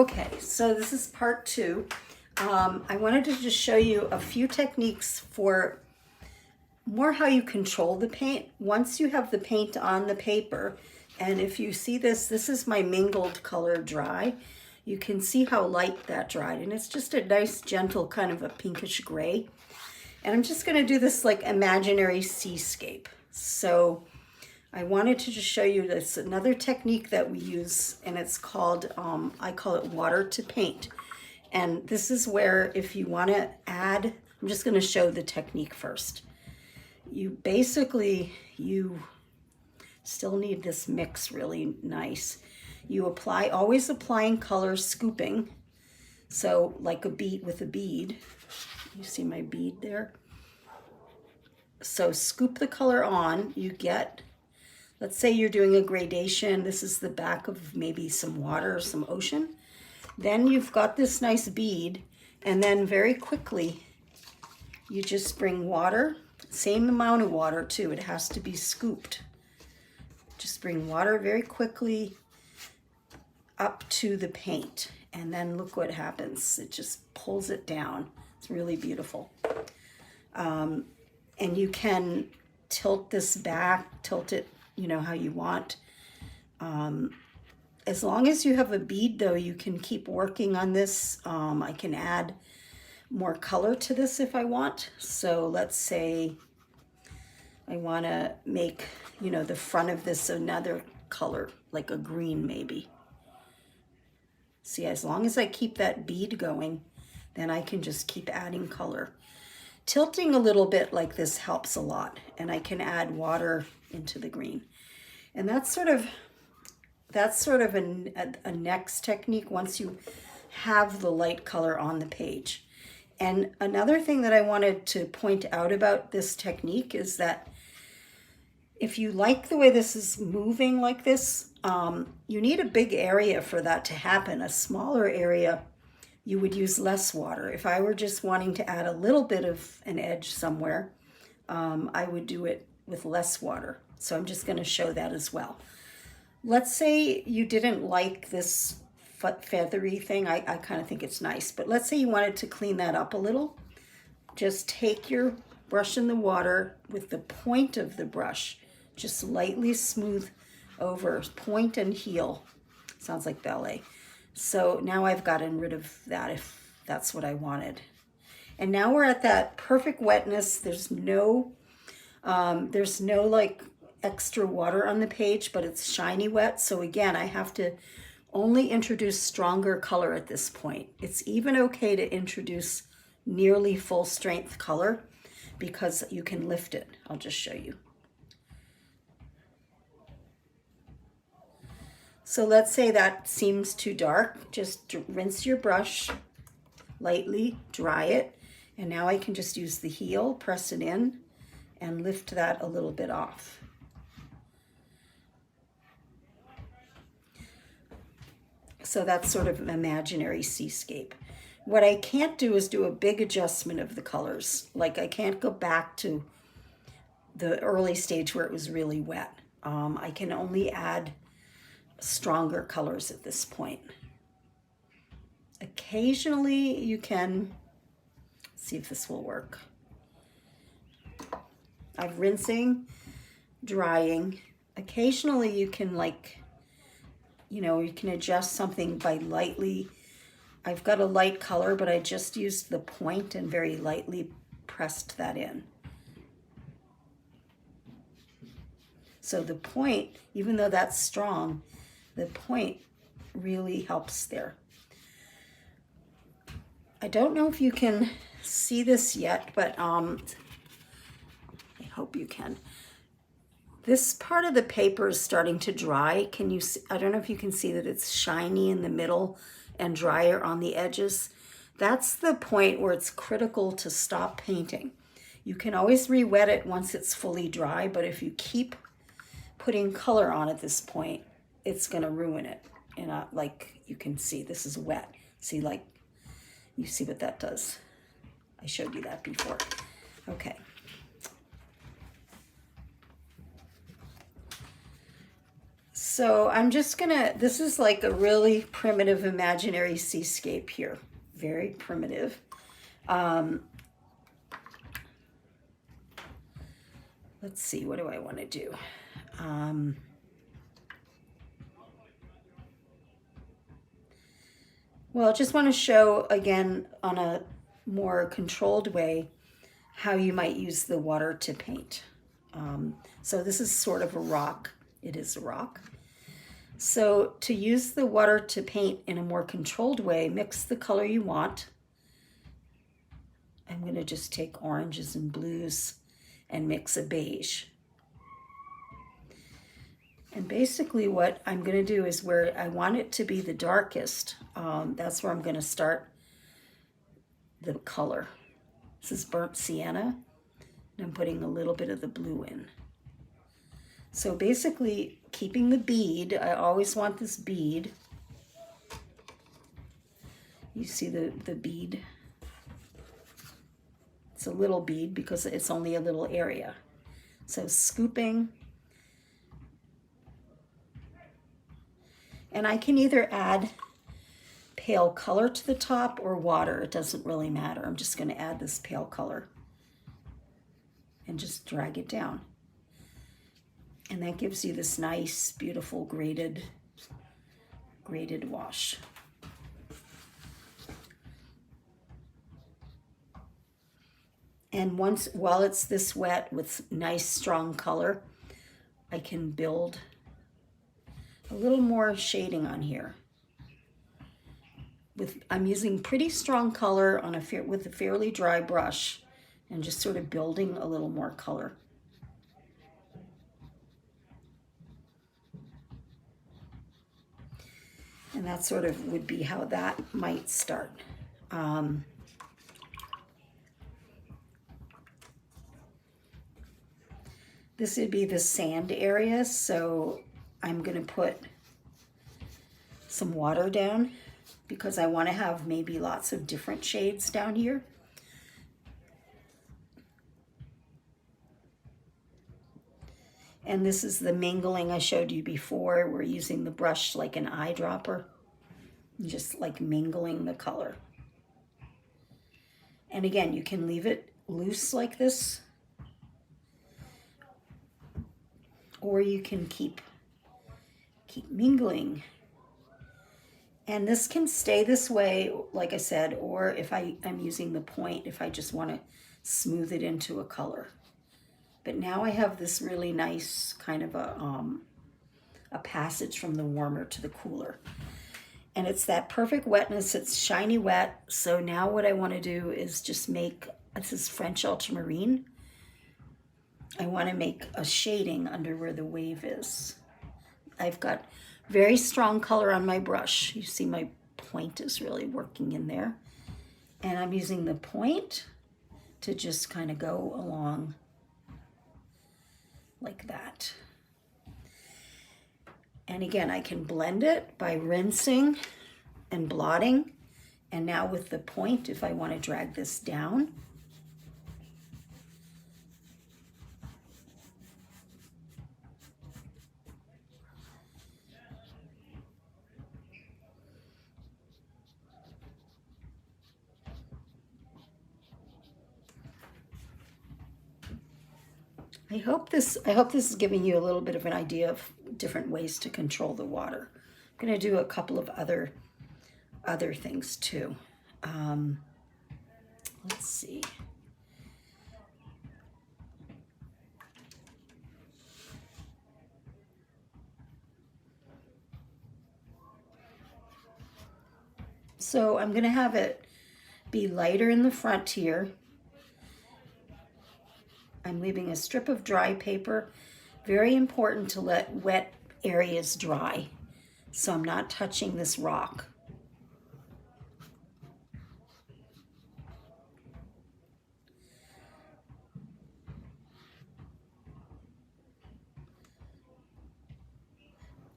Okay, so this is part two. I wanted to just show you a few techniques for more how you control the paint. Once you have the paint on the paper, and if you see this, this is my mingled color dry. You can see how light that dried, and it's just a nice, gentle kind of a pinkish gray. And I'm just gonna do this like imaginary seascape. So I wanted to just show you this another technique that we use, and it's called, I call it water to paint. And this is where if you want to add, I'm just going to show the technique first. You still need this mix really nice. You apply, always applying color, scooping. So like a bead with a bead. You see my bead there? So scoop the color on, you get, let's say you're doing a gradation. This is the back of maybe some water or some ocean. Then you've got this nice bead, and then very quickly you just bring water, same amount of water too, it has to be scooped. Just bring water very quickly up to the paint, and then look what happens. It just pulls it down. It's really beautiful. And you can tilt this back, tilt it, you know, how you want. As long as you have a bead though, you can keep working on this. I can add more color to this if I want. So let's say I want to make, you know, the front of this another color, like a green maybe. See, as long as I keep that bead going, then I can just keep adding color. Tilting a little bit like this helps a lot, and I can add water into the green. And that's sort of a next technique once you have the light color on the page. And another thing that I wanted to point out about this technique is that if you like the way this is moving like this, you need a big area for that to happen. A smaller area, you would use less water. If I were just wanting to add a little bit of an edge somewhere, I would do it with less water. So I'm just going to show that as well. Let's say you didn't like this feathery thing. I kind of think it's nice, but let's say you wanted to clean that up a little. Just take your brush in the water with the point of the brush, just lightly smooth over, point and heel. Sounds like ballet. So now I've gotten rid of that if that's what I wanted. And now we're at that perfect wetness. There's no like extra water on the page, but it's shiny wet. So again, I have to only introduce stronger color at this point. It's even okay to introduce nearly full strength color because you can lift it. I'll just show you. So let's say that seems too dark. Just rinse your brush, lightly dry it, and now I can just use the heel, press it in, and lift that a little bit off. So that's sort of an imaginary seascape. What I can't do is do a big adjustment of the colors. Like I can't go back to the early stage where it was really wet. I can only add stronger colors at this point. Occasionally you can, see if this will work. I'm rinsing, drying. Occasionally you can you can adjust something by lightly. I've got a light color, but I just used the point and very lightly pressed that in. So the point, even though that's strong, the point really helps there. I don't know if you can see this yet, but I hope you can. This part of the paper is starting to dry. Can you see? I don't know if you can see that it's shiny in the middle and drier on the edges. That's the point where it's critical to stop painting. You can always re-wet it once it's fully dry, but if you keep putting color on at this point, it's going to ruin it. And like you can see, this is wet. See, like, you see what that does. I showed you that before. Okay. So I'm just gonna, this is like a really primitive imaginary seascape here. Very primitive. Let's see, what do I want to do? Well, I just want to show again on a more controlled way how you might use the water to paint. So this is sort of a rock. It is a rock. So to use the water to paint in a more controlled way, mix the color you want. I'm going to just take oranges and blues and mix a beige. And basically what I'm going to do is where I want it to be the darkest, that's where I'm going to start the color. This is burnt sienna, and I'm putting a little bit of the blue in. So basically keeping the bead, I always want this bead. You see the bead? It's a little bead because it's only a little area. So scooping. And I can either add pale color to the top or water. It doesn't really matter. I'm just going to add this pale color and just drag it down. And that gives you this nice, beautiful graded wash. And while it's this wet with nice strong color, I can build a little more shading on here. I'm using pretty strong color on with a fairly dry brush and just sort of building a little more color. And that sort of would be how that might start. This would be the sand area, so I'm going to put some water down because I want to have maybe lots of different shades down here. And this is the mingling I showed you before. We're using the brush like an eyedropper, just like mingling the color. And again, you can leave it loose like this, or you can keep mingling. And this can stay this way, like I said, or if I'm using the point, if I just want to smooth it into a color. But now I have this really nice kind of a passage from the warmer to the cooler. And it's that perfect wetness, it's shiny wet. So now what I want to do is just make, this is French ultramarine. I want to make a shading under where the wave is. I've got very strong color on my brush. You see my point is really working in there. And I'm using the point to just kind of go along like that. And again, I can blend it by rinsing and blotting. And now with the point, if I want to drag this down, I hope this is giving you a little bit of an idea of different ways to control the water. I'm going to do a couple of other things too. Let's see. So I'm going to have it be lighter in the front here. I'm leaving a strip of dry paper. Very important to let wet areas dry. So I'm not touching this rock.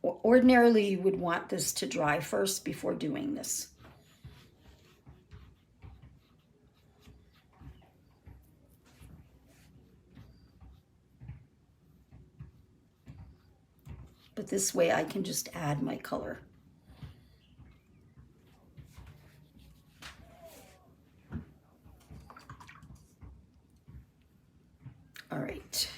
Ordinarily, you would want this to dry first before doing this. But this way I can just add my color. All right.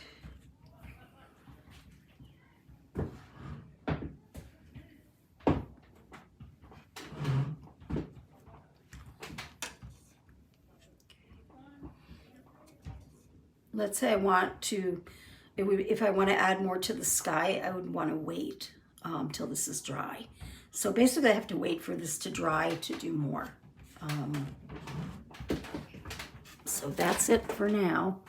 Let's say I want to, if I want to add more to the sky, I would want to wait till this is dry. So basically I have to wait for this to dry to do more. So that's it for now.